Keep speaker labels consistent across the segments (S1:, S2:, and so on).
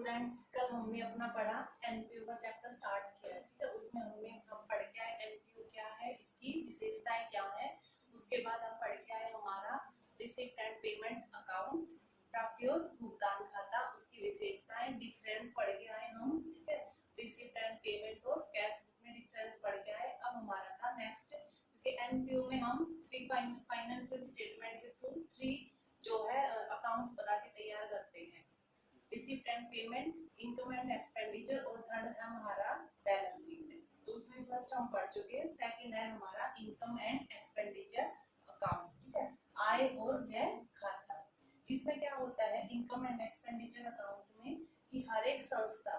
S1: Students, कल हमने अपना पढ़ा एनपीओ का चैप्टर स्टार्ट किया है, ठीक है। उसमें हम पढ़ के आए एनपीओ क्या है, इसकी विशेषताएं क्या है। उसके बाद हम पढ़ के आए हमारा रिसिप्ट एंड पेमेंट अकाउंट, प्राप्ति और भुगतान खाता, उसकी विशेषताएं, डिफरेंस पढ़ के आए हम, ठीक है। रिसिप्ट एंड पेमेंट और कैश में डिफरेंस पढ़ के आए। अब हमारा था नेक्स्ट, क्योंकि एनपीओ में हम थ्री फाइनेंशियल स्टेटमेंट के थ्रू थ्री जो है अकाउंट्स बना के तैयार करते हैं। Receipt and payment, income and expenditure और थर्ड है हमारा बैलेंस शीट। तो उसमें फर्स्ट हम पढ़ चुके हैं, सेकंड है हमारा इनकम एंड एक्सपेंडिचर अकाउंट, ठीक है। आय और व्यय खाता। इसमें क्या होता है इनकम एंड एक्सपेंडिचर अकाउंट में कि हर एक संस्था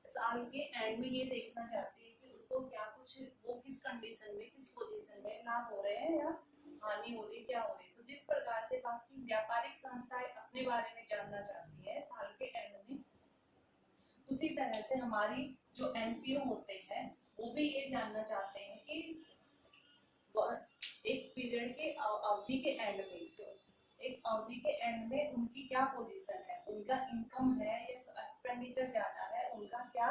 S1: साल के एंड में ये देखना चाहती है कि उसको क्या कुछ वो किस कंडीशन में किस पोजीशन में लाभ हो रहे हैं या हानि हो रही है, क्या हो रही है। तो जिस प्रकार से बाकी व्यापारिक संस्थाएं अपने बारे में जानना चाहती है साल के एंड में, उसी तरह से हमारी जो एनपीओ होते हैं वो भी ये जानना चाहते हैं कि एक पीरियड के अवधि के एंड में, एक अवधि के एंड में उनकी क्या पोजीशन है, उनका इनकम है या एक्सपेंडिचर ज्यादा है, उनका क्या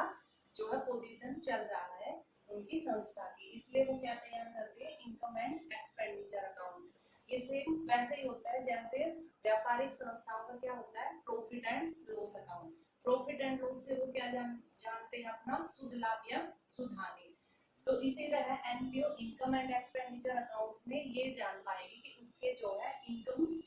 S1: जो है पोजीशन चल रहा है उनकी संस्था की। इसलिए वो क्या तैयार करते हैं, इनकम एंड एक्सपेंडिचर अकाउंट। ये सेम वैसे ही होता है जैसे व्यापारिक संस्थाओं का क्या होता है, profit and loss account. Profit and loss से वो क्या जानते हैं, अपना शुद्ध लाभ या शुद्ध हानि। तो इसी तरह NPO income and expenditure account में ये जान पाएगी कि उसके जो है इनकम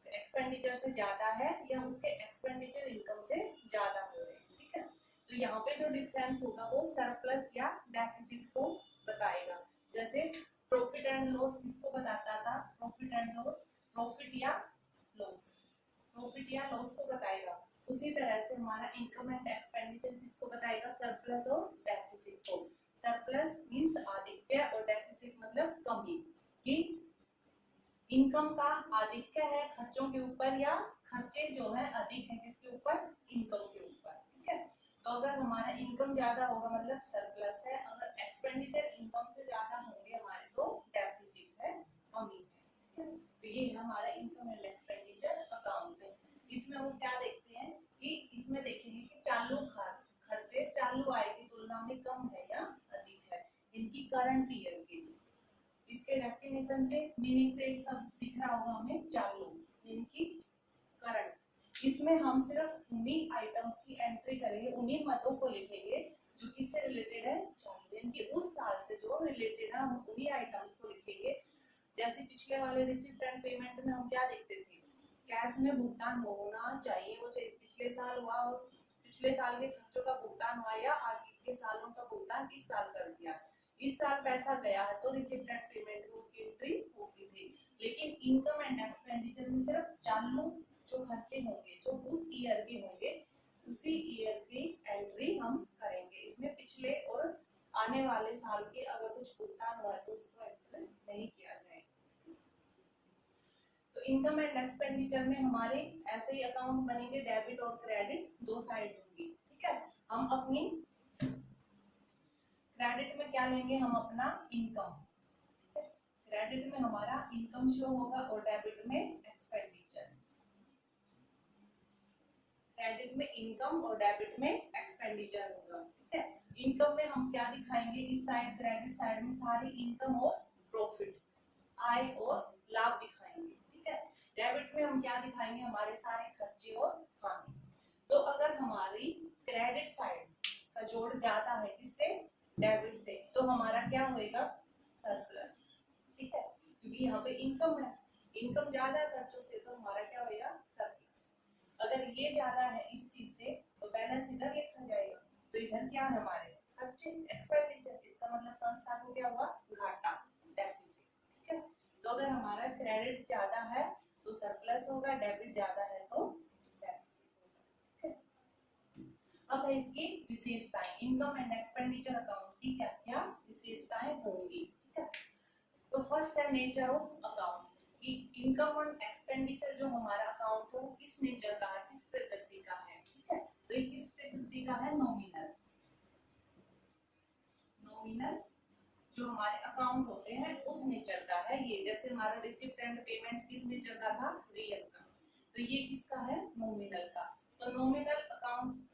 S1: एक्सपेंडिचर से ज्यादा है या उसके एक्सपेंडिचर इनकम से ज्यादा हो रहे हैं, ठीक है। तो यहाँ पे जो डिफरेंस होगा वो सरप्लस या डेफिसिट को बताएगा। जैसे प्रॉफिट एंड लॉस किसको बताता था, प्रॉफिट एंड लॉस प्रॉफिट या लॉस, प्रॉफिट या लॉस को बताएगा। उसी तरह से हमारा इनकम एंड एक्सपेंडिचर किसको बताएगा, सरप्लस और डेफिसिट को। सरप्लस मींस आधिक्य और डेफिसिट मतलब कमी, कि इनकम का आधिक्य है खर्चों के ऊपर या खर्चे जो है अधिक है किसके ऊपर, इनकम के ऊपर, ठीक है। तो अगर हमारा इनकम ज्यादा होगा मतलब सरप्लस है, अगर एक्सपेंडिचर इनकम से ज्यादा होंगे हमारे तो डेफिसिट है, कमी है, ठीक है। तो ये हमारा इनकम एंड एक्सपेंडिचर अकाउंट है। इसमें हम क्या देखते हैं कि इसमें देखेंगे कि चालू खर्चे चालू आय की तुलना में कम है या अधिक है इनकी करंट ईयर के। इसके डेफिनेशन से मीनिंग से एक शब्द दिख रहा होगा हमें, चालू इनकी करंट। इसमें हम सिर्फ उन्हीं आइटम्स की एंट्री करेंगे, उन्हीं मतों को लिखेंगे जो किससे रिलेटेड है, चालू यानी कि उस साल से जो रिलेटेड है हम उन्हीं आइटम्स को लिखेंगे। जैसे पिछले वाले रिसिप्ट एंड पेमेंट में हम क्या देखते थे, कैश में भुगतान होना चाहिए, वो पिछले साल हुआ और पिछले साल के खर्चों का भुगतान हुआ या आगे के सालों का भुगतान इस साल कर दिया। इस साल पैसा गया है तो रिसिप्ट एंड पेमेंट में उसकी एंट्री होती थी। लेकिन इनकम एंड एक्सपेंडिचर में सिर्फ चालू जो खर्चे होंगे जो उस ईयर के होंगे उसी ईयर की एंट्री हम करेंगे। इसमें पिछले और आने वाले साल के अगर कुछ भुगतान हुआ है तो उसको एंटर नहीं किया जाएगा। तो इनकम एंड एक्सपेंडिचर में हमारे ऐसे ही अकाउंट बनेंगे, डेबिट और क्रेडिट दो साइड होंगी, ठीक है। हम अपनी क्रेडिट में क्या लेंगे, हम अपना इनकम, क्रेडिट में हमारा इनकम शो होगा और डेबिट में एक्सपेंडिचर। क्रेडिट में इनकम और डेबिट में एक्सपेंडिचर होगा, ठीक है। इनकम में हम क्या दिखाएंगे, इस साइड क्रेडिट साइड में सारी इनकम और प्रॉफिट आय और लाभ दिखाएंगे, ठीक है। डेबिट में हम क्या दिखाएंगे, हमारे सारे खर्चे और हानि। तो अगर हमारी क्रेडिट साइड का जोड़ ज्यादा है किससे, डेबिट से, तो हमारा क्या होएगा, सरप्लस, ठीक है। क्योंकि यहाँ पे इनकम है, इनकम ज्यादा है खर्चों से तो हमारा क्या होएगा, सरप्लस। अगर ये ज्यादा है इस चीज से तो बैलेंस इधर लिखा जाएगा, तो इधर क्या है हमारे खर्चे एक्सपेंडिचर, इसका मतलब संस्था को क्या हुआ, घाटा, डेफिसिट, ठीक है। तो अगर हमारा क्रेडिट ज्यादा है तो सरप्लस होगा, डेबिट ज्यादा है तो डेफिसिट होगा, ठीक है। अब है इसकी विशेषताएं, इनकम एंड एक्सपेंडिचर अकाउंट की क्या क्या विशेषताएं होंगी, ठीक है। तो फर्स्ट है नेचर ऑफ अकाउंट, कि इनकम और एक्सपेंडिचर जो हमारा अकाउंट है वो किस नेचर का है, किस प्रकृति का है, ठीक है। तो ये किस प्रकृति का है, नॉमिनल, नॉमिनल जो हमारे अकाउंट होते हैं उस नेचर का है ये। जैसे हमारा रिसिप्ट एंड पेमेंट किस नेचर का था, रियल का, तो ये किसका है, नॉमिनल का। तो नॉमिनल अकाउंट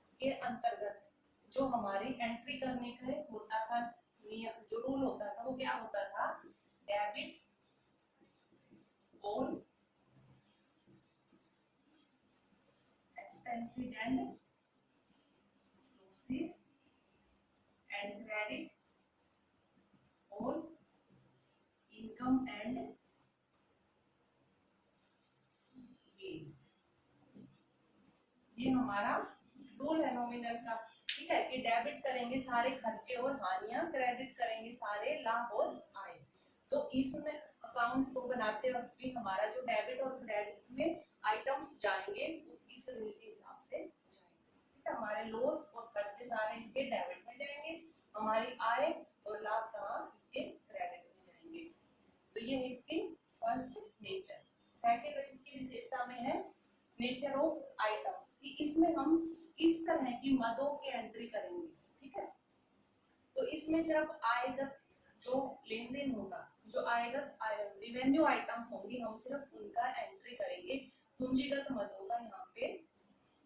S1: जो हमारी एंट्री करने का होता था नियम, जो रूल होता था वो क्या होता था, debit all expenses and losses and credit all income and gain। ये हमारा रूल है नॉमिनल का, ठीक है, कि डेबिट करेंगे सारे खर्चे और हानियां, क्रेडिट करेंगे सारे लाभ और आय। तो इसमें अकाउंट को बनाते वक्त भी हमारा जो डेबिट और क्रेडिट में आइटम्स जाएंगे वो इस रूल के हिसाब से जाएंगे। हमारे लॉस और खर्चे सारे इसके डेबिट में जाएंगे, हमारी आय और लाभ कहाँ, इसके क्रेडिट में जाएंगे। तो ये है इसकी फर्स्ट नेचर। सेकंड इसकी विशेषता में है नेचर ऑफ आइटम्स, कि इसमें हम किस तरह की मदों की एंट्री करेंगे, ठीक है। तो इसमें सिर्फ आयगत जो लेन देन होगा, जो आयगत रिवेन्यू आइटम्स होंगी, हम सिर्फ उनका एंट्री करेंगे, पूंजीगत मदों का यहाँ पे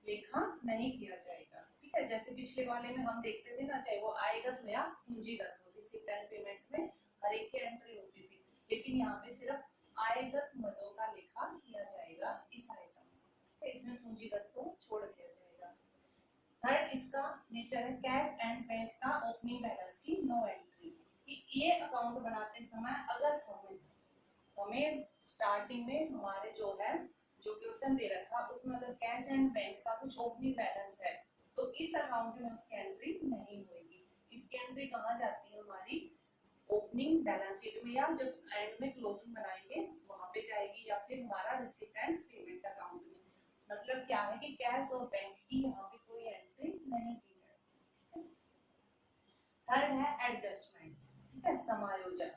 S1: लेखा नहीं किया जाएगा, ठीक है। जैसे पिछले वाले में हम देखते थे ना, चाहे वो आयगत हो या पूंजीगत हो, रिसीप्ट एंड पेमेंट में हर एक की एंट्री होती थी, लेकिन यहाँ पे सिर्फ आयगत मदों का लेखा किया जाएगा इस आइटम में, इसमें पूंजीगत को छोड़ दिया जाएगा। थर्ड इसका नेचर है कैश एंड बैंक का ओपनिंग बैलेंस की नो एंट्री, कि ये अकाउंट बनाते समय अगर हमें स्टार्टिंग में हमारे जो है जो क्वेश्चन दे रखा उसमें अगर कैश एंड बैंक का कुछ ओपनिंग बैलेंस है तो इस अकाउंट में उसकी एंट्री नहीं होगी। इसकी एंट्री कहाँ जाती है, हमारी ओपनिंग बैलेंस शीट में, या जब एंड में क्लोजिंग बनाएंगे वहां पे जाएगी, या फिर हमारा रिसीप्ट एंड पेमेंट अकाउंट में। मतलब क्या है कि कैश और बैंक की यहाँ पे कोई एंट्री नहीं की जाएगी। थर्ड है एडजस्टमेंट, ठीक है, समायोजन।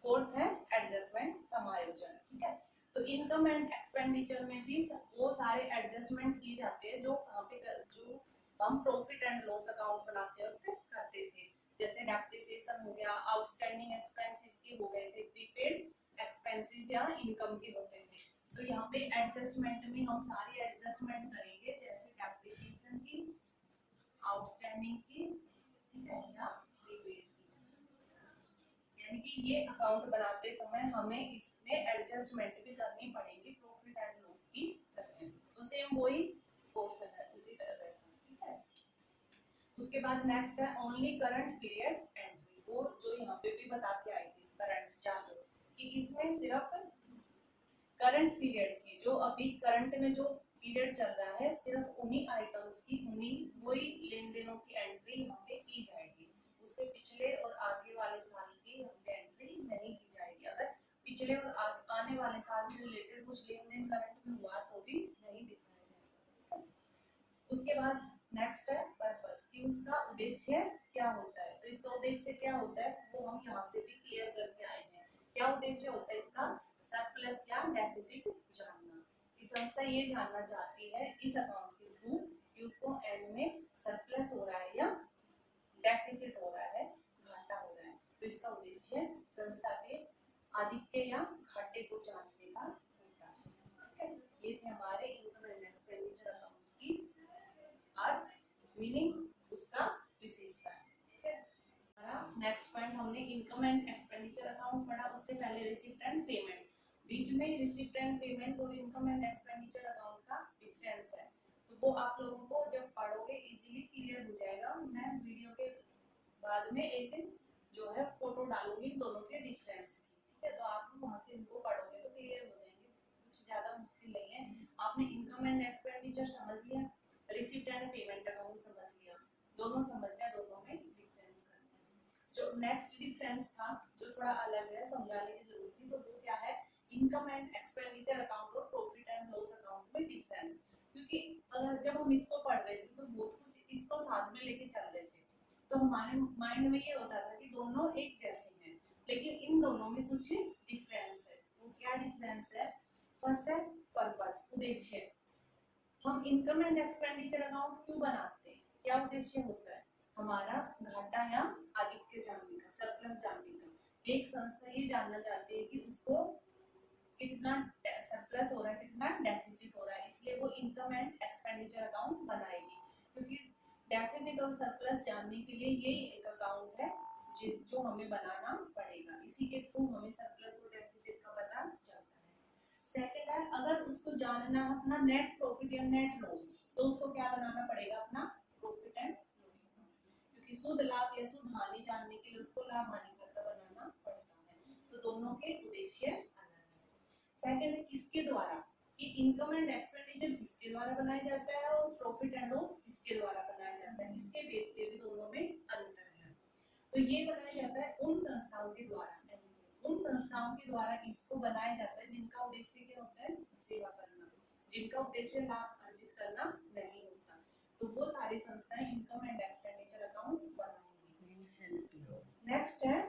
S1: फोर्थ है एडजस्टमेंट, समायोजन, ठीक है। तो इनकम एंड एक्सपेंडिचर में भी वो सारे एडजस्टमेंट किए जाते हैं जो कहाँ पे जो हम प्रॉफिट एंड लॉस अकाउंट बनाते वक्त करते थे, जैसे डेप्रिसिएशन हो गया, आउटस्टैंडिंग एक्सपेंसेस के हो गए थे, प्रीपेड एक्सपेंसेस या इनकम के होते थे। तो यहाँ पे एडजस्टमेंट में हम सारी एडजस्टमेंट करेंगे, जैसे डेप्रिसिएशन की, आउटस्टैंडिंग की, ठीक है, या प्रीपेड की। यानी कि ये अकाउंट बनाते समय हमें इसमें एडजस्टमेंट भी करनी पड़ेगी प्रॉफिट एंड लॉस की तरह। तो सेम वही पोर्शन है उसी तरह, ठीक है। उसके बाद नेक्स्ट है ओनली करंट पीरियड एंट्री, वो जो यहाँ पे भी बता के आई थी करंट चालू, कि इसमें सिर्फ करंट पीरियड की, जो अभी करंट में जो पीरियड चल रहा है, सिर्फ उन्हीं आइटम्स की, उन्हीं वही लेन देनों की एंट्री यहाँ पे की जाएगी, उससे पिछले और आगे वाले साल की यहाँ पे एंट्री नहीं की जाएगी। अगर पिछले और आने वाले साल से रिलेटेड कुछ लेन देन करंट में हुआ तो भी नहीं दिखाया जाएगा। उसके बाद नेक्स्ट है पर्पस, कि उसका उद्देश्य क्या होता है। तो इसका उद्देश्य क्या होता है वो हम यहाँ से भी क्लियर करके आए हैं। क्या उद्देश्य होता है इसका, सरप्लस या डेफिसिट जानना, कि संस्था ये जानना चाहती है इस अकाउंट के थ्रू कि उसको एंड में सरप्लस हो रहा है या डेफिसिट हो रहा है, घाटा हो रहा है। तो इसका उद्देश्य संस्था के आदित्य या घाटे को जानने का होता है, ठीक है। ये थे हमारे इनकम एंड एक्सपेंडिचर अकाउंट की अर्थ, मीनिंग, उसका विशेषता, ठीक है। नेक्स्ट पॉइंट हमने इनकम एंड एक्सपेंडिचर अकाउंट पढ़ा, उससे पहले रिसीप्ट एंड पेमेंट। बीच में रिसीप्ट एंड पेमेंट और इनकम एंड एक्सपेंडिचर अकाउंट का डिफरेंस है, तो वो आप लोगों को जब पढ़ोगे इजीली क्लियर हो जाएगा। मैं वीडियो के बाद में एक जो है फोटो डालूंगी दोनों के डिफरेंस की, ठीक है। तो आप वहां से इनको पढ़ोगे तो क्लियर हो जाएंगे, कुछ ज्यादा मुश्किल नहीं है। आपने इनकम एंड एक्सपेंडिचर समझ लिया, रिसीप्ट एंड पेमेंट अकाउंट समझ लिया, दोनों समझ लिया, दोनों में डिफरेंस करना है। जो नेक्स्ट डिफरेंस था जो थोड़ा अलग है, समझाने की जरूरत थी, तो वो क्या है, इनकम एंड एक्सपेंडिचर अकाउंट और प्रॉफिट एंड लॉस अकाउंट में डिफरेंस। क्योंकि अगर जब हम इसको पढ़ रहे थे तो बहुत कुछ इसको साथ में लेके चल रहे थे, तो हमारे माइंड में ये होता था कि दोनों एक जैसे हैं, लेकिन इन दोनों में कुछ डिफरेंस है। वो क्या डिफरेंस है, फर्स्ट है पर्पस, उद्देश्य। हम इनकम एंड एक्सपेंडिचर अकाउंट क्यों बनाते हैं, क्या उद्देश्य होता है, हमारा घाटा या आदित्य जानने का, सरप्लस जानने का। एक संस्था ये जानना चाहती है कि उसको कितना सरप्लस हो रहा है, कितना डेफिसिट हो रहा है, इसलिए वो इनकम एंड एक्सपेंडिचर अकाउंट बनाएगी। क्योंकि डेफिसिट और सरप्लस जानने के लिए यही एक अकाउंट है जो हमें बनाना पड़ेगा, इसी के थ्रू हमें सरप्लस और डेफिसिट का पता चलता है। सेकंड है, अगर उसको जानना है अपना नेट प्रॉफिट या नेट लॉस, तो उसको क्या बनाना पड़ेगा, अपना प्रॉफिट एंड लॉस अकाउंट, क्योंकि शुद्ध लाभ या शुद्ध हानि जानने के लिए उसको लाभ हानि खाता बनाना पड़ता है। तो दोनों के उद्देश्य अलग है। सेकंड है, किसके द्वारा, कि इनकम एंड एक्सपेंडिचर किसके द्वारा बनाया जाता है और प्रॉफिट एंड लॉस किसके द्वारा बनाया जाता है, इसके बेस पे भी दोनों में अंतर है। तो ये बनाया जाता है उन संस्थाओं के द्वारा, उन संस्थाओं के द्वारा इसको बनाया जाता है जिनका उद्देश्य क्या होता है, सेवा करना, जिनका उद्देश्य लाभ अर्जित करना नहीं होता, तो वो सारी संस्थाएं इनकम एंड एक्सपेंडिचर अकाउंट बनाएंगी। नेक्स्ट है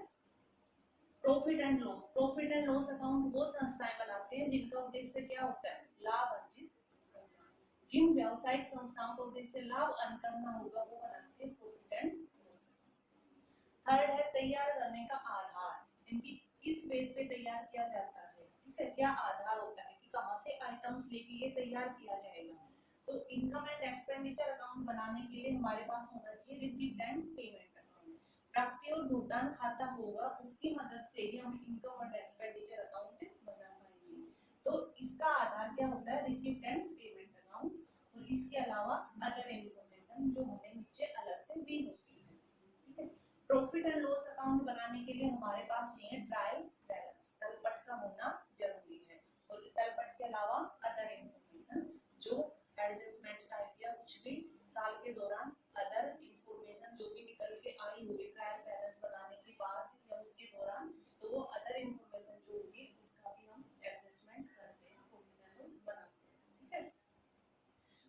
S1: profit and loss. Profit and loss account वो संस्थाएं बनाते हैं जिनका उद्देश्य क्या होता है, लाभ अर्जित करना। जिन व्यावसायिक संस्थाओं का उद्देश्य लाभ अर्जन करना होगा वो बनाते हैं प्रॉफिट एंड लॉस। थर्ड है तैयार करने का आधार, इनकी किस बेस पे तैयार किया जाता है, ठीक है, क्या आधार होता है कि कहां से आइटम्स लेके ये तैयार किया जाएगा। तो इनकम एंड एक्सपेंडिचर अकाउंट बनाने के लिए हमारे पास होना चाहिए रिसीप्ट एंड पेमेंट अकाउंट, प्राप्ति और भुगतान खाता होगा, उसकी मदद से ही हम इनकम एंड एक्सपेंडिचर अकाउंट बना पाएंगे। तो इसका आधार क्या होता है, रिसीप्ट एंड पेमेंट अकाउंट, और इसके अलावा अदर इंफॉर्मेशन जो हमें नीचे अलग से दी होती है, ठीक है। प्रॉफिट एंड लॉस अकाउंट बनाने के लिए हमारे पास चाहिए ट्रायल बैलेंस, तलपट का होना जरूरी है, और तलपट के अलावा अदर इंफॉर्मेशन जो एडजस्टमेंट टाइप या कुछ भी साल के दौरान अदर इंफॉर्मेशन जो भी निकल के आई होगी ट्रायल बैलेंस बनाने के बाद या उसके दौरान, तो वो अदर इंफॉर्मेशन जो होगी उसका भी हम एडजस्टमेंट करते हैं, प्रॉफिट एंड लॉस बनाते हैं, ठीक है।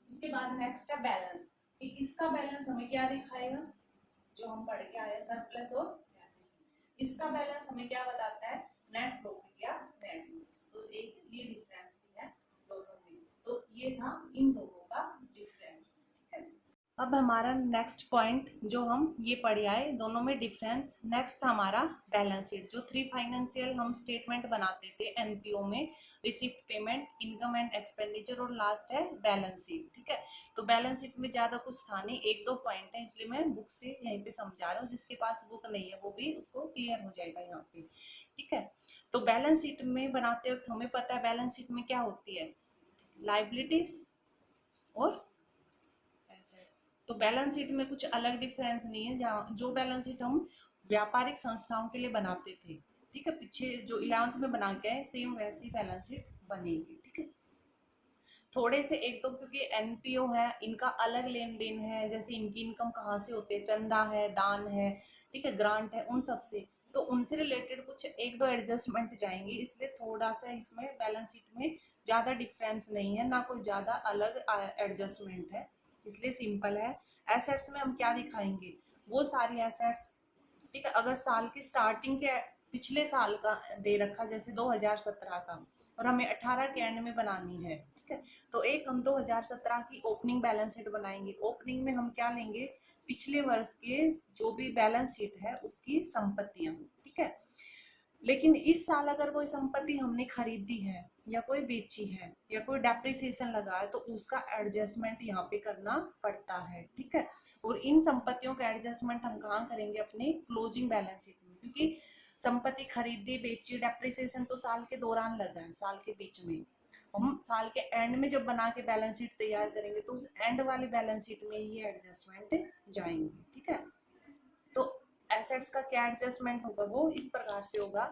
S1: उसके बाद नेक्स्ट है बैलेंस, कि इसका बैलेंस हमें क्या दिखाएगा, जो हम पढ़ के आए सरप्लस और डेफिसिट, इसका बैलेंस हमें क्या बताता है, नेट प्रॉफिट या नेट लॉस। तो एक ये डिफरेंस भी है दोनों में, तो ये था इन दोनों का डिफरेंस, ठीक है। अब हमारा नेक्स्ट पॉइंट जो हम ये पढ़े आए दोनों में डिफरेंस, नेक्स्ट हमारा बैलेंस शीट, जो 3 फाइनेंशियल हम स्टेटमेंट बनाते थे एनपीओ में, receipt, payment, income and expenditure, और लास्ट है बैलेंस शीट, ठीक है। तो बैलेंस शीट में ज्यादा कुछ था नहीं, 1-2 पॉइंट है, इसलिए मैं बुक से यहीं पे समझा रहा हूँ, जिसके पास बुक नहीं है वो भी उसको क्लियर हो जाएगा यहाँ पे, ठीक है। तो बैलेंस शीट में बनाते वक्त हमें पता है बैलेंस शीट में क्या होती है, लायबिलिटीज और एसेट्स। तो बैलेंस शीट में कुछ अलग डिफरेंस नहीं है, जहाँ जो बैलेंस शीट हम व्यापारिक संस्थाओं के लिए बनाते थे, ठीक है, पीछे जो 11th में बना के आए सेम वैसी बैलेंस शीट बनेगी, ठीक है। थोड़े से 1-2 क्योंकि एनपीओ है, इनका अलग लेन देन है, जैसे इनकी इनकम कहाँ से होती है, चंदा है, दान है, ठीक है, ग्रांट है, उन सब से, तो उनसे रिलेटेड कुछ 1-2 एडजस्टमेंट जाएंगे, इसलिए थोड़ा सा इसमें बैलेंस शीट में ज्यादा डिफरेंस नहीं है, ना कोई ज्यादा अलग एडजस्टमेंट है, इसलिए सिंपल है। एसेट्स में हम क्या दिखाएंगे, वो सारी एसेट्स, ठीक है, अगर साल की स्टार्टिंग के पिछले साल का दे रखा जैसे 2017 का और हमें 18 के एंड में बनानी है, ठीक है, तो एक हम 2017 की ओपनिंग बैलेंस शीट बनाएंगे। ओपनिंग में हम क्या लेंगे, पिछले वर्ष के जो भी बैलेंस शीट है उसकी संपत्तियां, ठीक है। लेकिन इस साल अगर कोई संपत्ति हमने खरीदी है या कोई बेची है या कोई डेप्रिसिएशन लगा है तो उसका एडजस्टमेंट यहाँ पे करना पड़ता है, ठीक है। और इन संपत्तियों का एडजस्टमेंट हम कहाँ करेंगे, अपने क्लोजिंग बैलेंस शीट में, क्योंकि संपत्ति खरीदी बेची डेप्रिसिएशन तो साल के दौरान लगा है, साल के बीच में, हम साल के एंड में जब बना के बैलेंस शीट तैयार करेंगे तो उस एंड वाली बैलेंस शीट में ये एडजस्टमेंट जाएंगे, ठीक है। तो एसेट्स का क्या एडजस्टमेंट होगा, वो इस प्रकार से होगा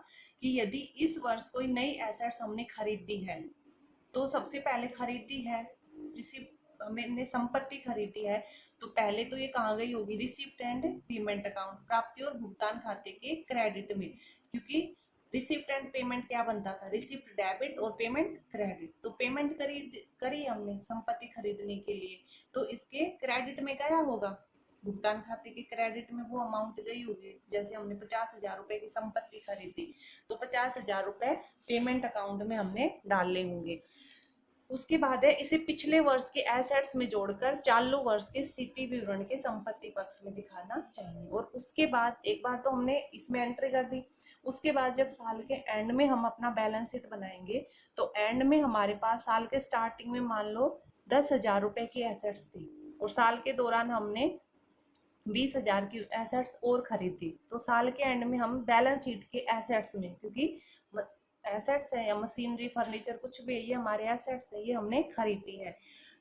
S1: कि यदि इस वर्ष कोई नई एसेट्स हमने खरीदी है, तो सबसे पहले खरीदी है, मैंने संपत्ति खरीदी है, तो पहले तो ये कहाँ गई होगी, रिसिप्ट एंड पेमेंट अकाउंट, प्राप्ति और भुगतान खाते के क्रेडिट में, क्योंकि रिसिप्ट एंड पेमेंट क्या बनता था, रिसिप्ट डेबिट और पेमेंट क्रेडिट, तो पेमेंट करी हमने संपत्ति खरीदने के लिए, तो इसके क्रेडिट में क्या होगा, भुगतान खाते के क्रेडिट में वो अमाउंट गई होगी, जैसे हमने 50,000 रुपए की संपत्ति खरीदी तो 50,000 रुपए पेमेंट अकाउंट में हमने डालने होंगे। उसके बाद है इसे पिछले वर्ष के एसेट्स में जोड़कर चालू वर्ष के स्थिति विवरण के संपत्ति पक्ष में दिखाना चाहिए, और उसके बाद एक बार तो हमने इसमें एंट्री कर दी, उसके बाद जब साल के एंड में हम अपना बैलेंस शीट बनाएंगे तो एंड में हमारे पास साल के स्टार्टिंग में मान लो 10,000 रुपए की एसेट्स थी और साल के दौरान हमने 20,000 की एसेट्स और खरीदी, तो साल के एंड में हम बैलेंस शीट के एसेट्स में, क्योंकि एसेट्स है या मशीनरी फर्नीचर कुछ भी है, ये हमारे एसेट्स है, ये हमने खरीदी है,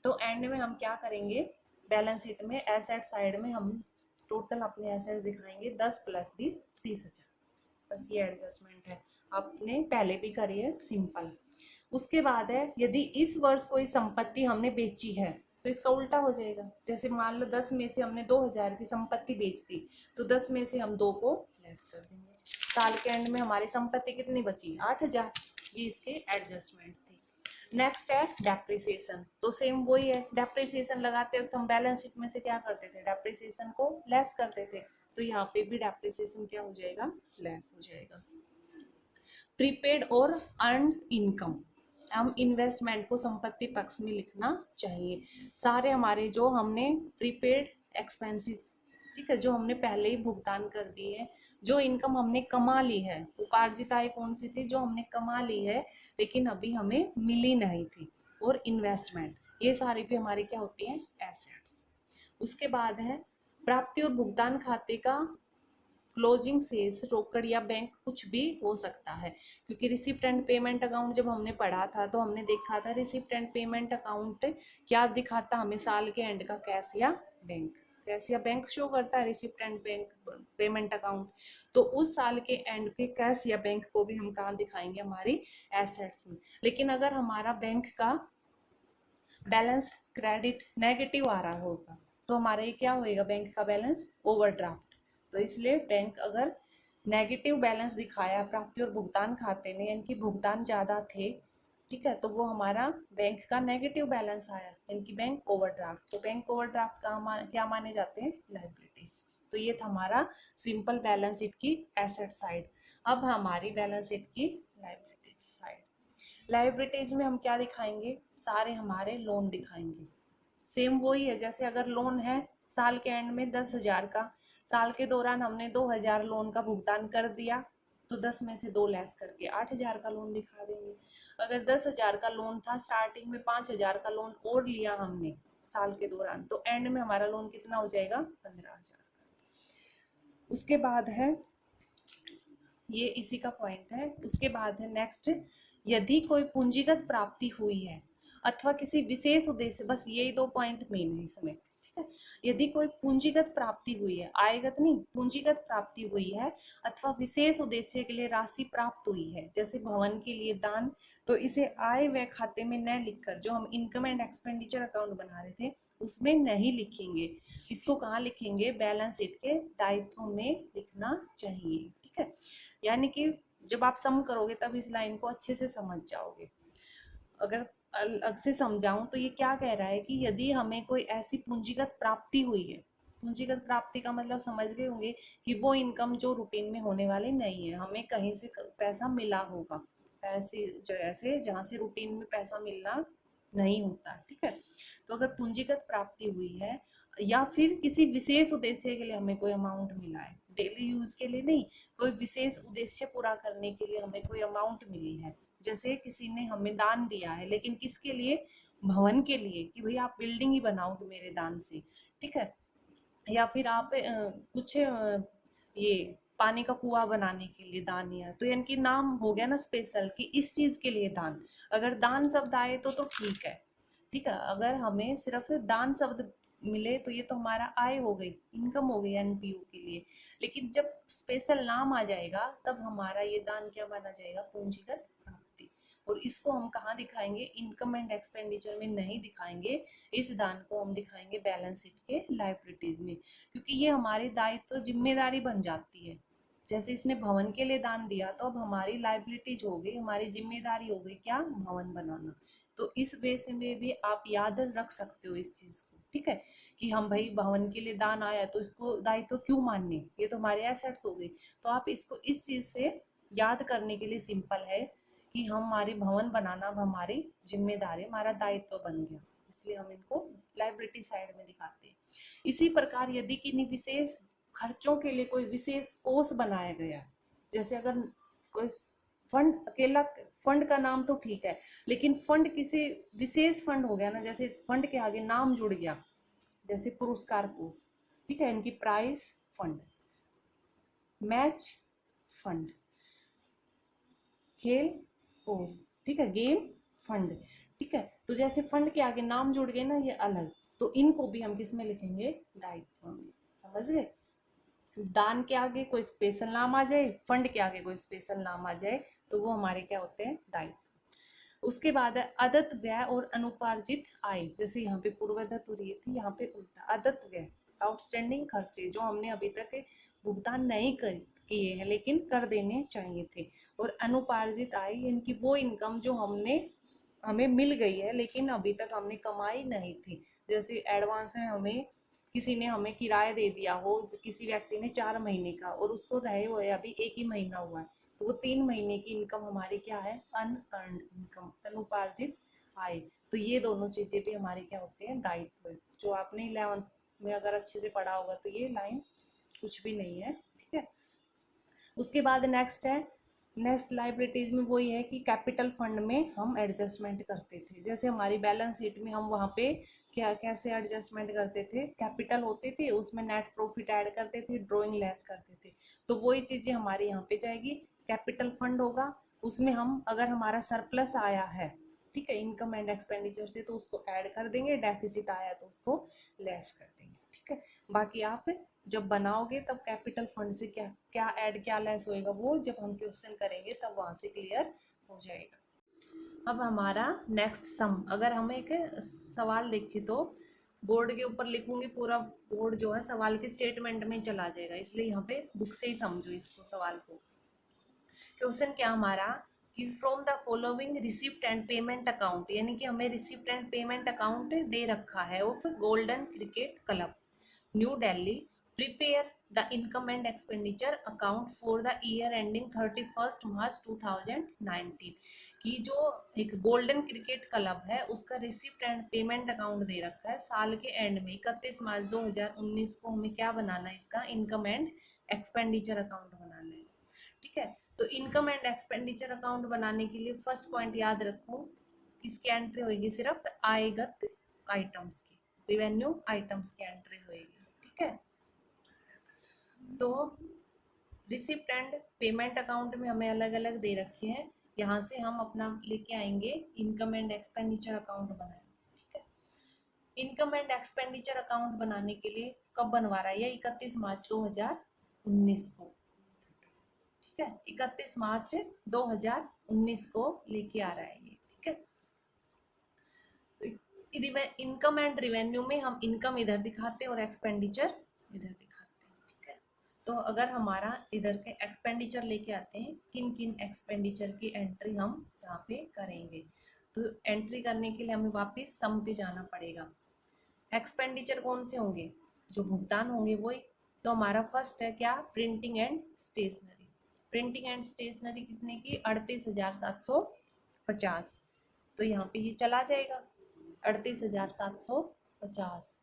S1: तो एंड में हम क्या करेंगे, बैलेंस शीट में एसेट साइड में हम टोटल अपने एसेट्स दिखाएंगे 10 + 20 30,000। बस ये एडजस्टमेंट है, आपने पहले भी करी है, सिंपल। उसके बाद है, यदि इस वर्ष कोई संपत्ति हमने बेची है तो इसका उल्टा हो जाएगा। जैसे मान लो 10 में से हमने 2,000 की संपत्ति बेच दी, तो 10 में से हम 2 को लेस कर देंगे। साल के एंड में हमारी संपत्ति कितनी बची, 8,000। ये इसके एडजस्टमेंट थी। नेक्स्ट है डेप्रिसिएशन, तो सेम वही है, डेप्रिसिएशन लगाते वक्त हम बैलेंस शीट में से क्या करते थे, डेप्रिसिएशन को लेस करते थे, तो यहाँ पे भी डेप्रिसिएशन क्या हो जाएगा, लेस हो जाएगा। प्रीपेड और अर्न इनकम, हम इन्वेस्टमेंट को संपत्ति पक्ष में लिखना चाहिए। सारे हमारे जो हमने प्रीपेड एक्सपेंसेस, ठीक है, जो हमने पहले ही भुगतान कर दिए है, जो इनकम हमने कमा ली है, उपार्जित आय कौन सी थी, जो हमने कमा ली है लेकिन अभी हमें मिली नहीं थी, और इन्वेस्टमेंट, ये सारी भी हमारी क्या होती हैं, एसेट्स। उसके बाद है प्राप्ति और भुगतान खाते का क्लोजिंग सेल्स, रोकड़ या बैंक कुछ भी हो सकता है, क्योंकि रिसिप्ट एंड पेमेंट अकाउंट जब हमने पढ़ा था तो हमने देखा था रिसिप्ट एंड पेमेंट अकाउंट क्या दिखाता हमें, साल के एंड का कैश या बैंक, कैश या बैंक शो करता है receipt and bank payment account, तो उस साल के एंड के कैश या बैंक को भी हम कहाँ दिखाएंगे, हमारी एसेट्स में। लेकिन अगर हमारा बैंक का बैलेंस क्रेडिट नेगेटिव आ रहा होगा तो हमारा ये क्या होएगा, बैंक का बैलेंस ओवरड्राफ्ट, तो इसलिए बैंक अगर नेगेटिव बैलेंस दिखाया प्राप्ति और भुगतान खाते में, यानी कि भुगतान ज़्यादा थे, ठीक है, तो वो हमारा बैंक का नेगेटिव बैलेंस आया, यानी कि बैंक ओवरड्राफ्ट, तो बैंक ओवरड्राफ्ट क्या माने जाते हैं, लायबिलिटीज। तो ये था हमारा सिंपल बैलेंस शीट की एसेट साइड। अब हमारी बैलेंस शीट की लायबिलिटीज साइड। लायबिलिटीज में हम क्या दिखाएंगे, सारे हमारे लोन दिखाएंगे। सेम वही है, जैसे अगर लोन है साल के एंड में 10,000 का, साल के दौरान हमने 2,000 लोन का भुगतान कर दिया, तो 10 में से 2 लेस करके 8,000 का लोन दिखा देंगे। अगर 10,000 का लोन था, स्टार्टिंग में 5,000 का लोन और लिया हमने साल के दौरान, तो एंड में हमारा लोन कितना हो जाएगा, 15,000 का। उसके बाद है, ये इसी का पॉइंट है। उसके बाद है नेक्स्ट, यदि कोई पूंजीगत प्राप्ति हुई है अथवा किसी विशेष उद्देश्य, बस यही 2 पॉइंट मेन है इसमें, ठीक है। यदि कोई पूंजीगत प्राप्ति हुई है, आयगत नहीं, पूंजीगत प्राप्ति हुई है अथवा विशेष उद्देश्य के लिए राशि प्राप्त हुई है, जैसे भवन के लिए दान, तो इसे आय व्यय खाते में न लिखकर, जो हम इनकम एंड एक्सपेंडिचर अकाउंट बना रहे थे उसमें नहीं लिखेंगे, इसको कहाँ लिखेंगे, बैलेंस शीट के दायित्व में लिखना चाहिए, ठीक है। यानी कि जब आप सम करोगे तब इस लाइन को अच्छे से समझ जाओगे। अगर अलग से समझाऊं तो ये क्या कह रहा है कि यदि हमें कोई ऐसी पूंजीगत प्राप्ति हुई है, पूंजीगत प्राप्ति का मतलब समझ गए होंगे कि वो इनकम जो रूटीन में होने वाली नहीं है, हमें कहीं से पैसा मिला होगा, ऐसे जैसे जहाँ से रूटीन में पैसा मिलना नहीं होता, ठीक है। तो अगर पूंजीगत प्राप्ति हुई है या फिर किसी विशेष उद्देश्य के लिए हमें कोई अमाउंट मिला है, डेली यूज के लिए नहीं, कोई विशेष उद्देश्य पूरा करने के लिए हमें कोई अमाउंट मिली है, जैसे किसी ने हमें दान दिया है, लेकिन किसके लिए, भवन के लिए, कि भाई आप बिल्डिंग ही बनाओगे मेरे दान से, ठीक है। या फिर आप कुछ ये पानी का कुआं बनाने के लिए दान दिया, तो यानी कि नाम हो गया ना स्पेशल कि इस चीज के लिए दान। अगर दान शब्द आए तो ठीक है, ठीक है। अगर हमें सिर्फ दान शब्द मिले तो ये तो हमारा आय हो गई, इनकम हो गई एनपीओ के लिए, लेकिन जब स्पेशल नाम आ जाएगा तब हमारा ये दान क्या माना जाएगा, पूंजीगत प्राप्ति। और इसको हम कहाँ दिखाएंगे, इनकम एंड एक्सपेंडिचर में नहीं दिखाएंगे, इस दान को हम दिखाएंगे बैलेंस शीट के लायबिलिटीज में, क्योंकि ये हमारी दायित्व जिम्मेदारी बन जाती है। जैसे इसने भवन के लिए दान दिया तो अब हमारी लायबिलिटीज हो गई, हमारी जिम्मेदारी हो गई क्या, भवन बनाना। तो इस वे से में भी आप याद रख सकते हो इस चीज को, ठीक है, कि हम भाई भवन के लिए दान आया तो इसको दायित्व क्यों मानने, ये तो हमारे एसेट्स हो गए। तो आप इसको इस चीज से याद करने के लिए सिंपल है कि हमारी भवन बनाना अब हमारी जिम्मेदारी, हमारा दायित्व बन गया, इसलिए हम इनको लायबिलिटी साइड में दिखाते हैं। इसी प्रकार यदि किन्हीं विशेष खर्चों के लिए कोई विशेष कोष बनाया गया, जैसे अगर कोई फंड, अकेला फंड का नाम तो ठीक है, लेकिन फंड किसी विशेष फंड हो गया ना, जैसे फंड के आगे नाम जुड़ गया, जैसे पुरस्कार कोष, ठीक है, इनकी प्राइस फंड, मैच फंड, खेल कोष, ठीक है, गेम फंड, ठीक है। तो जैसे फंड के आगे नाम जुड़ गए ना ये अलग, तो इनको भी हम किस में लिखेंगे, दायित्व में, समझ गए। दान के आगे कोई स्पेशल नाम आ जाए, फंड के आगे कोई स्पेशल नाम आ जाए, तो वो हमारे क्या होते हैं, दायित्व। उसके बाद है अदत्त व्यय और अनुपार्जित आय, जैसे यहाँ पे पूर्वदत्त और ये थी, यहाँ पे उल्टा अदत्त व्यय, आउटस्टैंडिंग खर्चे जो हमने अभी तक भुगतान नहीं किए हैं लेकिन कर देने चाहिए थे, और अनुपार्जित आय इनकी वो इनकम जो हमें मिल गई है लेकिन अभी तक हमने कमाई नहीं थी, जैसे एडवांस में हमें किसी ने हमें किराया दे दिया हो, किसी व्यक्ति ने 4 महीने का, और उसको रहे हुए अभी 1 ही महीना हुआ है, तो वो 3 महीने की इनकम हमारी क्या है, अनअर्न्ड इनकम, अनुपार्जित आय। तो ये दोनों चीजें भी हमारी क्या होते हैं, दायित्व, जो आपने 11th में अगर अच्छे से पढ़ा होगा तो ये लाइन कुछ भी नहीं है, ठीक है। उसके बाद नेक्स्ट लाइबिलिटीज में वही है कि कैपिटल फंड में हम एडजस्टमेंट करते थे, जैसे हमारी बैलेंस शीट में हम वहाँ पे क्या कैसे एडजस्टमेंट करते थे, कैपिटल होते थे उसमें नेट प्रॉफिट ऐड करते थे, ड्रॉइंग लेस करते थे, तो वही चीजें हमारी यहाँ पे जाएगी। कैपिटल फंड होगा, उसमें हम अगर हमारा सरप्लस आया है, ठीक है, इनकम एंड एक्सपेंडिचर से, तो उसको ऐड कर देंगे, डेफिसिट आया तो उसको लेस कर देंगे, ठीक है। बाकी आप जब बनाओगे तब कैपिटल फंड से क्या क्या ऐड क्या लेस होएगा, वो जब हम क्वेश्चन करेंगे तब वहां से क्लियर हो जाएगा। अब हमारा नेक्स्ट सम, अगर हम एक सवाल लिखे तो बोर्ड के ऊपर लिखूंगी, पूरा बोर्ड जो है सवाल के स्टेटमेंट में चला जाएगा, इसलिए यहाँ पे बुक से ही समझो इसको सवाल को। क्वेश्चन क्या हमारा कि from the following receipt and payment account, यानी कि हमें रिसिप्ट एंड पेमेंट अकाउंट दे रखा है of golden cricket club new Delhi, prepare the income and expenditure account for the year ending 31st March 2019, कि जो एक गोल्डन क्रिकेट क्लब है उसका रिसिप्ट एंड पेमेंट अकाउंट दे रखा है, साल के एंड में 31 मार्च 2019 को हमें क्या बनाना है, इसका इनकम एंड एक्सपेंडिचर अकाउंट बनाना है, ठीक है। तो इनकम एंड एक्सपेंडिचर अकाउंट बनाने के लिए फर्स्ट पॉइंट याद रखो, किसकी एंट्री होगी, सिर्फ आयगत आइटम्स की, रिवेन्यू आइटम्स की एंट्री होगी, ठीक है। तो रिसिप्ट एंड पेमेंट अकाउंट में हमें अलग अलग दे रखे हैं, यहाँ से हम अपना लेके आएंगे इनकम एंड एक्सपेंडिचर अकाउंट बनाएंगे, ठीक है। इनकम एंड एक्सपेंडिचर अकाउंट बनाने के लिए कब बनवा रहा है, 31 मार्च 2019 को, ठीक है, 31 मार्च 2019 को लेके आ रहा है ये, ठीक है। इनकम एंड रिवेन्यू में हम इनकम इधर दिखाते हैं और एक्सपेंडिचर इधर दिखाते हैं, ठीक है। तो अगर हमारा इधर के एक्सपेंडिचर लेके आते हैं, किन किन एक्सपेंडिचर की एंट्री हम यहाँ पे करेंगे, तो एंट्री करने के लिए हमें वापस सम पे जाना पड़ेगा। एक्सपेंडिचर कौन से होंगे, जो भुगतान होंगे वही, तो हमारा फर्स्ट है क्या, printing and stationery, printing and stationery कितने की, 38,750, तो यहाँ पे ये चला जाएगा 38,750,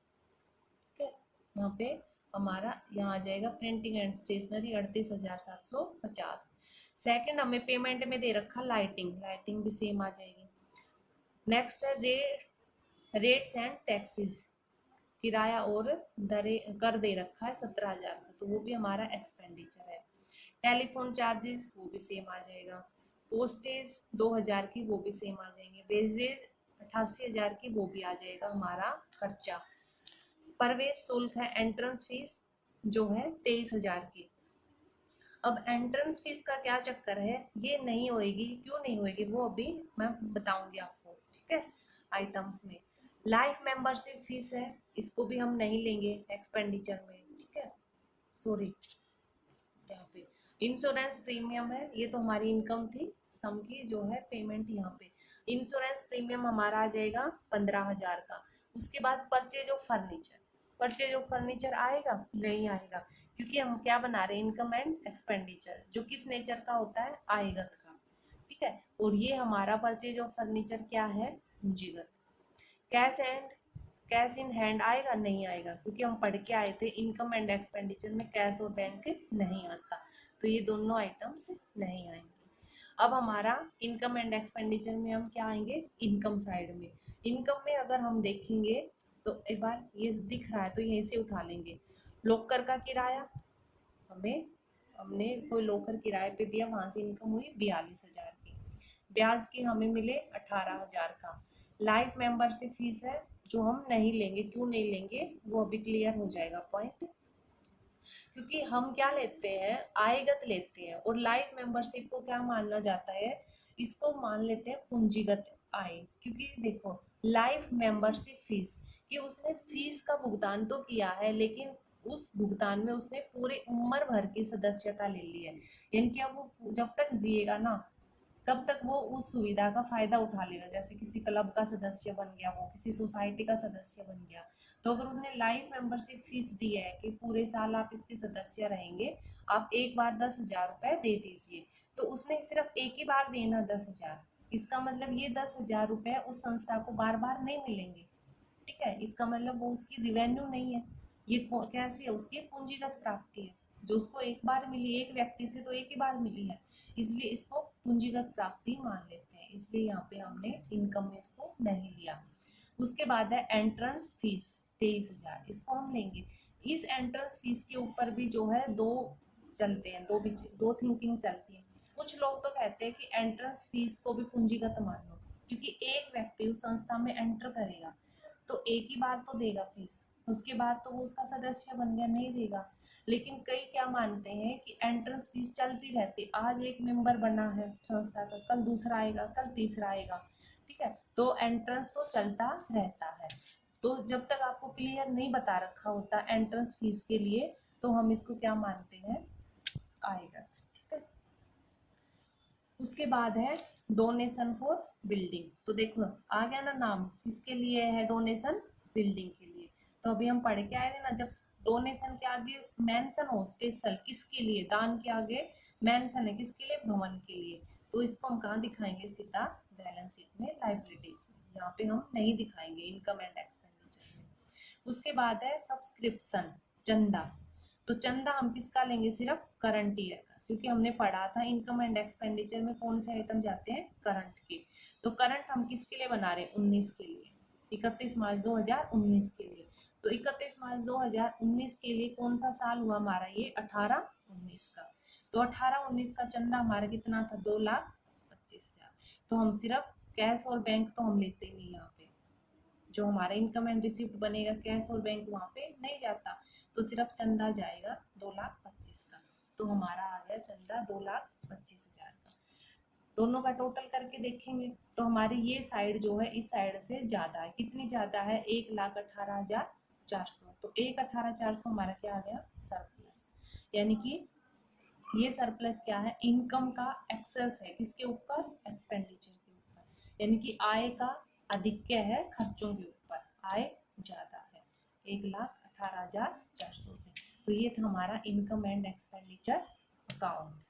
S1: ठीक है। यहाँ पे हमारा यहाँ आ जाएगा प्रिंटिंग एंड स्टेशनरी 38,750। सेकंड हमें पेमेंट में दे रखा लाइटिंग, लाइटिंग भी सेम आ जाएगी। नेक्स्ट है रेट्स एंड टैक्सेस, किराया और दरें कर दे रखा है 17,000 का, तो वो भी हमारा एक्सपेंडिचर है। टेलीफोन चार्जेस वो भी सेम आ जाएगा, पोस्टेज 2,000 की वो भी सेम आ जाएंगे, वेजेज 88,000 की वो भी आ जाएगा हमारा खर्चा। प्रवेश शुल्क है, एंट्रेंस फीस जो है 23,000 की। अब एंट्रेंस फीस का क्या चक्कर है, ये नहीं होएगी, क्यों नहीं होएगी वो अभी मैं बताऊंगी आपको, ठीक है, आइटम्स में। लाइफ मेंबरशिप फीस है, इसको भी हम नहीं लेंगे एक्सपेंडिचर में, ठीक है, सॉरी, यहाँ पे इंश्योरेंस प्रीमियम है, ये तो हमारी इनकम थी, सम की जो है पेमेंट यहाँ पे, इंश्योरेंस प्रीमियम हमारा आ जाएगा 15,000 का। उसके बाद purchase of furniture, purchase of furniture आएगा, नहीं आएगा, क्योंकि हम क्या बना रहे हैं, इनकम एंड एक्सपेंडिचर, जो किस नेचर का होता है, आयगत का, ठीक है। और ये हमारा परचेज ऑफ फर्नीचर क्या है, पूंजीगत। कैश इन हैंड आएगा, नहीं आएगा, क्योंकि हम पढ़ के आए थे इनकम एंड एक्सपेंडिचर में कैश और बैंक नहीं आता, तो ये दोनों आइटम्स नहीं आएंगे। अब हमारा इनकम एंड एक्सपेंडिचर में हम क्या आएंगे, इनकम साइड में। इनकम में अगर हम देखेंगे तो एक बार ये दिख रहा है तो यहीं से उठा लेंगे, लोकर का किराया हमने कोई लोकर किराए पे दिया, वहां से इनकम हुई 42,000 की। ब्याज की हमें मिले 18,000 का। लाइफ मेंबरशिप फीस है जो हम नहीं लेंगे, क्यों नहीं लेंगे वो अभी क्लियर हो जाएगा पॉइंट। क्योंकि हम क्या लेते हैं, आयगत लेते हैं, और लाइफ मेंबरशिप को क्या मानना जाता है, इसको मान लेते हैं पूंजीगत आय। क्योंकि देखो लाइफ मेंबरशिप फीस कि उसने फीस का भुगतान तो किया है, लेकिन उस भुगतान में उसने पूरे उम्र भर की सदस्यता ले ली है, यानी कि अब वो जब तक जिएगा ना तब तक वो उस सुविधा का फायदा उठा लेगा। जैसे किसी क्लब का सदस्य बन गया, वो किसी सोसाइटी का सदस्य बन गया, तो अगर उसने लाइफ मेंबरशिप फीस दी है कि पूरे साल आप इसके सदस्य रहेंगे, आप एक बार 10,000 रुपए दे दीजिए, तो उसने सिर्फ एक ही बार देना 10,000। इसका मतलब ये 10,000 रुपए उस संस्था को बार बार नहीं मिलेंगे। ठीक है, इसका मतलब वो उसकी रिवेन्यू नहीं है, ये कैसी है, उसकी पूंजीगत प्राप्ति है, जो उसको एक बार मिली, एक व्यक्ति से तो एक ही बार मिली है, इसलिए इसको पूंजीगत प्राप्ति मान लेते हैं, इसलिए यहाँ पे हमने इनकम में इसको नहीं लिया। उसके बाद है एंट्रेंस फीस 23,000, इसको हम लेंगे। इस एंट्रेंस फीस के ऊपर भी जो है दो चलते हैं, दो थिंकिंग चलती है। कुछ लोग तो कहते हैं कि एंट्रेंस फीस को भी पूंजीगत मान लो, क्योंकि एक व्यक्ति उस संस्था में एंटर करेगा तो एक ही बार तो देगा फीस, उसके बाद तो वो उसका सदस्य बन गया, नहीं देगा। लेकिन कई क्या मानते हैं कि एंट्रेंस फीस चलती रहती, आज एक मेंबर बना है संस्था का, कल दूसरा आएगा, कल तीसरा आएगा, ठीक है, तो एंट्रेंस तो चलता रहता है। तो जब तक आपको क्लियर नहीं बता रखा होता एंट्रेंस फीस के लिए, तो हम इसको क्या मानते हैं, आएगा। ठीक है, उसके बाद है डोनेशन फॉर बिल्डिंग। तो देखो आ गया ना नाम, किसके लिए है डोनेशन, बिल्डिंग के लिए। तो अभी हम पढ़ के आए थे ना, जब डोनेशन के आगे मेंशन हो स्पेशल किसके लिए, दान के आगे मेंशन है किसके लिए, भवन के लिए, तो इसको हम कहाँ दिखाएंगे, सीधा बैलेंस शीट में, लाइबिलिटीज में, यहाँ पे हम नहीं दिखाएंगे इनकम एंड एक्सपेंडिचर में। उसके बाद है सब्सक्रिप्शन, चंदा। तो चंदा हम किसका लेंगे, सिर्फ करंट ईयर का, क्योंकि हमने पढ़ा था इनकम एंड एक्सपेंडिचर में कौन से आइटम जाते हैं, करंट के। तो करंट हम किसके लिए बना रहे हैं, 19 के लिए, 31 मार्च 2019 के लिए। तो 31 मार्च 2019 के लिए कौन सा साल हुआ हमारा, ये 18-19 का। तो 18-19 का चंदा हमारा कितना था, 2,25,000। तो हम सिर्फ कैश और बैंक तो हम लेते नहीं, यहाँ पे जो हमारा इनकम एंड रिसिप्ट बनेगा कैश और बैंक वहाँ पे नहीं जाता, तो सिर्फ चंदा जाएगा 2,25,000 का। तो हमारा आ गया चंदा 2,25,000 का। दोनों का टोटल करके देखेंगे तो हमारी ये साइड जो है इस साइड से ज्यादा है, कितनी ज्यादा है, 1,18,400। तो 1,18,400 हमारा क्या आ गया, सरप्लस। यानी कि ये सरप्लस क्या है, इनकम का एक्सेस है, किसके ऊपर, एक्सपेंडिचर के ऊपर, यानी कि आय का अधिक्य है खर्चों के ऊपर, आय ज्यादा है 1,18,400 से। तो ये था हमारा इनकम एंड एक्सपेंडिचर अकाउंट।